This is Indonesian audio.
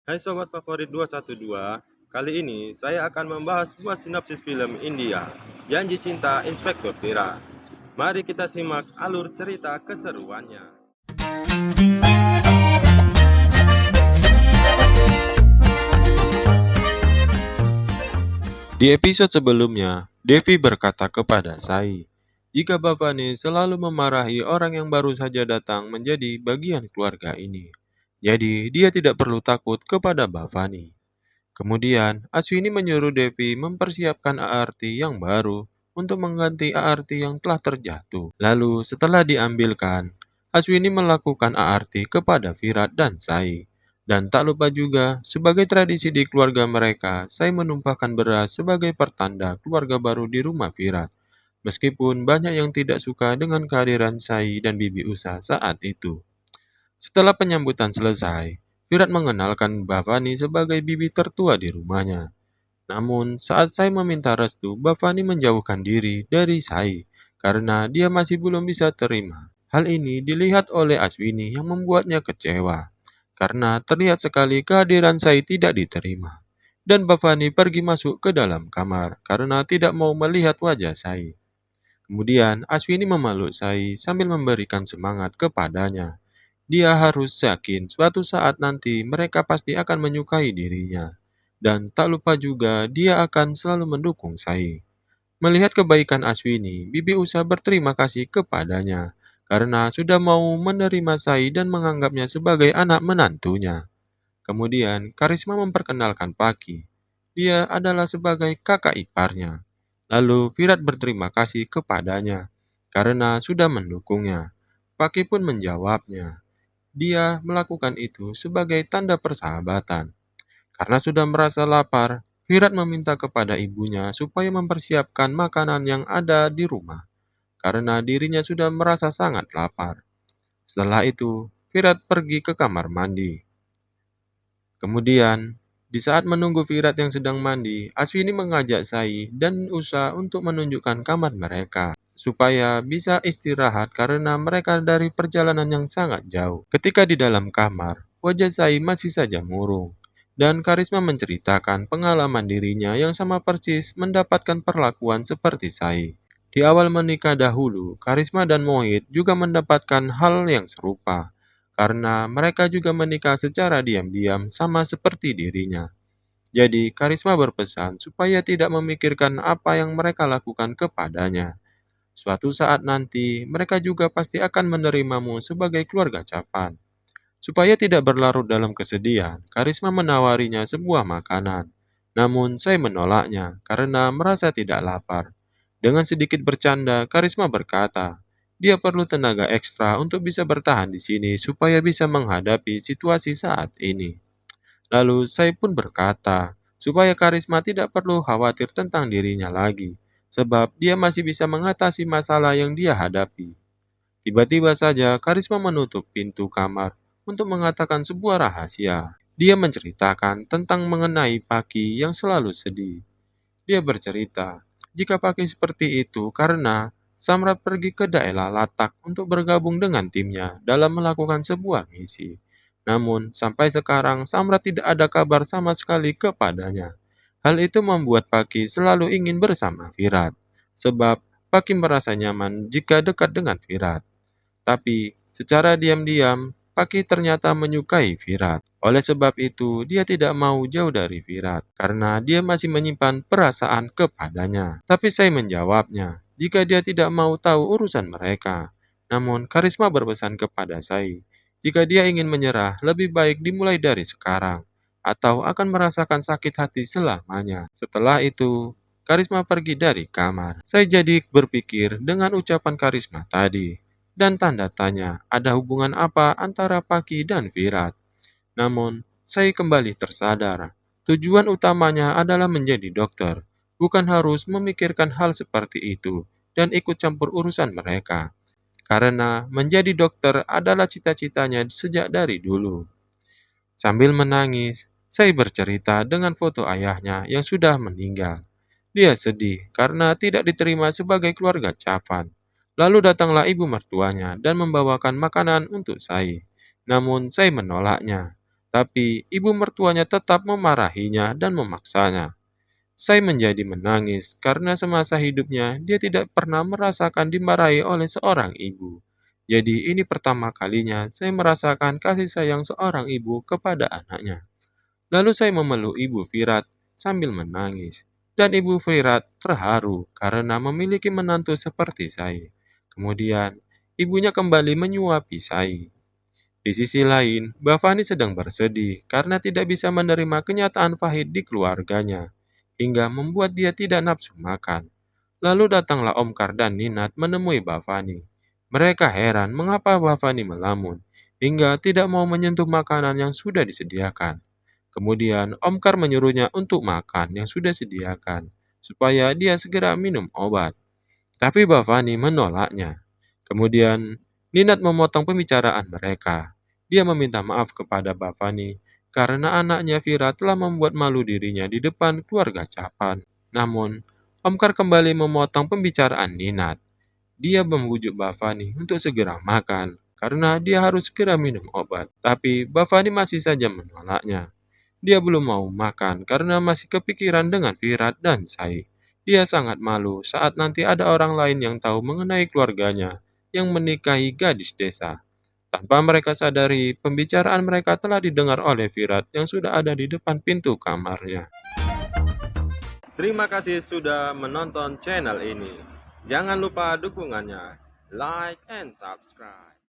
Hai sobat favorit 212, kali ini saya akan membahas sebuah sinopsis film India, Janji Cinta Inspektur Tira. Mari kita simak alur cerita keseruannya. Di episode sebelumnya, Devi berkata kepada Sai, jika Bhavani selalu memarahi orang yang baru saja datang menjadi bagian keluarga ini. Jadi, dia tidak perlu takut kepada Bhavani. Kemudian, Aswini menyuruh Devi mempersiapkan ART yang baru untuk mengganti ART yang telah terjatuh. Lalu, setelah diambilkan, Aswini melakukan ART kepada Virat dan Sai. Dan tak lupa juga, sebagai tradisi di keluarga mereka, Sai menumpahkan beras sebagai pertanda keluarga baru di rumah Virat. Meskipun banyak yang tidak suka dengan kehadiran Sai dan Bibi Usa saat itu. Setelah penyambutan selesai, Virat mengenalkan Bhavani sebagai bibi tertua di rumahnya. Namun, saat Sai meminta restu, Bhavani menjauhkan diri dari Sai karena dia masih belum bisa terima. Hal ini dilihat oleh Aswini yang membuatnya kecewa karena terlihat sekali kehadiran Sai tidak diterima. Dan Bhavani pergi masuk ke dalam kamar karena tidak mau melihat wajah Sai. Kemudian Aswini memeluk Sai sambil memberikan semangat kepadanya. Dia harus yakin suatu saat nanti mereka pasti akan menyukai dirinya. Dan tak lupa juga dia akan selalu mendukung Sai. Melihat kebaikan Aswini, Bibi Usa berterima kasih kepadanya karena sudah mau menerima Sai dan menganggapnya sebagai anak menantunya. Kemudian Karisma memperkenalkan Paki. Dia adalah sebagai kakak iparnya. Lalu Virat berterima kasih kepadanya karena sudah mendukungnya. Paki pun menjawabnya. Dia melakukan itu sebagai tanda persahabatan. Karena sudah merasa lapar, Virat meminta kepada ibunya supaya mempersiapkan makanan yang ada di rumah, karena dirinya sudah merasa sangat lapar. Setelah itu, Virat pergi ke kamar mandi. Kemudian, di saat menunggu Virat yang sedang mandi, Aswini mengajak Sai dan Usa untuk menunjukkan kamar mereka supaya bisa istirahat karena mereka dari perjalanan yang sangat jauh. Ketika di dalam kamar, wajah Sai masih saja murung. Dan Karisma menceritakan pengalaman dirinya yang sama persis mendapatkan perlakuan seperti Sai. Di awal menikah dahulu, Karisma dan Mohit juga mendapatkan hal yang serupa karena mereka juga menikah secara diam-diam sama seperti dirinya. Jadi, Karisma berpesan supaya tidak memikirkan apa yang mereka lakukan kepadanya. Suatu saat nanti, mereka juga pasti akan menerimamu sebagai keluarga Capan. Supaya tidak berlarut dalam kesedihan, Karisma menawarinya sebuah makanan. Namun, saya menolaknya karena merasa tidak lapar. Dengan sedikit bercanda, Karisma berkata, dia perlu tenaga ekstra untuk bisa bertahan di sini supaya bisa menghadapi situasi saat ini. Lalu saya pun berkata, supaya Karisma tidak perlu khawatir tentang dirinya lagi, sebab dia masih bisa mengatasi masalah yang dia hadapi. Tiba-tiba saja Karisma menutup pintu kamar untuk mengatakan sebuah rahasia. Dia menceritakan tentang mengenai Paki yang selalu sedih. Dia bercerita, jika Paki seperti itu karena Samrat pergi ke daerah Latak untuk bergabung dengan timnya dalam melakukan sebuah misi. Namun, sampai sekarang Samrat tidak ada kabar sama sekali kepadanya. Hal itu membuat Paki selalu ingin bersama Virat, sebab Paki merasa nyaman jika dekat dengan Virat. Tapi, secara diam-diam, Paki ternyata menyukai Virat. Oleh sebab itu, dia tidak mau jauh dari Virat, karena dia masih menyimpan perasaan kepadanya. Tapi saya menjawabnya, jika dia tidak mau tahu urusan mereka. Namun, Karisma berpesan kepada saya, jika dia ingin menyerah, lebih baik dimulai dari sekarang, atau akan merasakan sakit hati selamanya. Setelah itu, Karisma pergi dari kamar. Saya jadi berpikir dengan ucapan Karisma tadi dan tanda tanya, ada hubungan apa antara Paki dan Virat? Namun, saya kembali tersadar, tujuan utamanya adalah menjadi dokter, bukan harus memikirkan hal seperti itu dan ikut campur urusan mereka. Karena menjadi dokter adalah cita-citanya sejak dari dulu. Sambil menangis, saya bercerita dengan foto ayahnya yang sudah meninggal. Dia sedih karena tidak diterima sebagai keluarga Capan. Lalu datanglah ibu mertuanya dan membawakan makanan untuk saya. Namun saya menolaknya. Tapi ibu mertuanya tetap memarahinya dan memaksanya. Sai menjadi menangis karena semasa hidupnya dia tidak pernah merasakan dimarahi oleh seorang ibu. Jadi ini pertama kalinya saya merasakan kasih sayang seorang ibu kepada anaknya. Lalu saya memeluk ibu Virat sambil menangis. Dan ibu Virat terharu karena memiliki menantu seperti saya. Kemudian ibunya kembali menyuapi saya. Di sisi lain, Bavani sedang bersedih karena tidak bisa menerima kenyataan pahit di keluarganya, hingga membuat dia tidak nafsu makan. Lalu datanglah Om Kar dan Ninat menemui Bavani. Mereka heran mengapa Bavani melamun, hingga tidak mau menyentuh makanan yang sudah disediakan. Kemudian Om Kar menyuruhnya untuk makan yang sudah disediakan, supaya dia segera minum obat. Tapi Bavani menolaknya. Kemudian Ninat memotong pembicaraan mereka. Dia meminta maaf kepada Bavani karena anaknya Vira telah membuat malu dirinya di depan keluarga Capan. Namun, Omkar kembali memotong pembicaraan Ninat. Dia membujuk Bavani untuk segera makan karena dia harus segera minum obat. Tapi Bavani masih saja menolaknya. Dia belum mau makan karena masih kepikiran dengan Virat dan Sai. Dia sangat malu saat nanti ada orang lain yang tahu mengenai keluarganya yang menikahi gadis desa. Tanpa mereka sadari, pembicaraan mereka telah didengar oleh Virat yang sudah ada di depan pintu kamarnya. Terima kasih sudah menonton channel ini. Jangan lupa dukungannya, like and subscribe.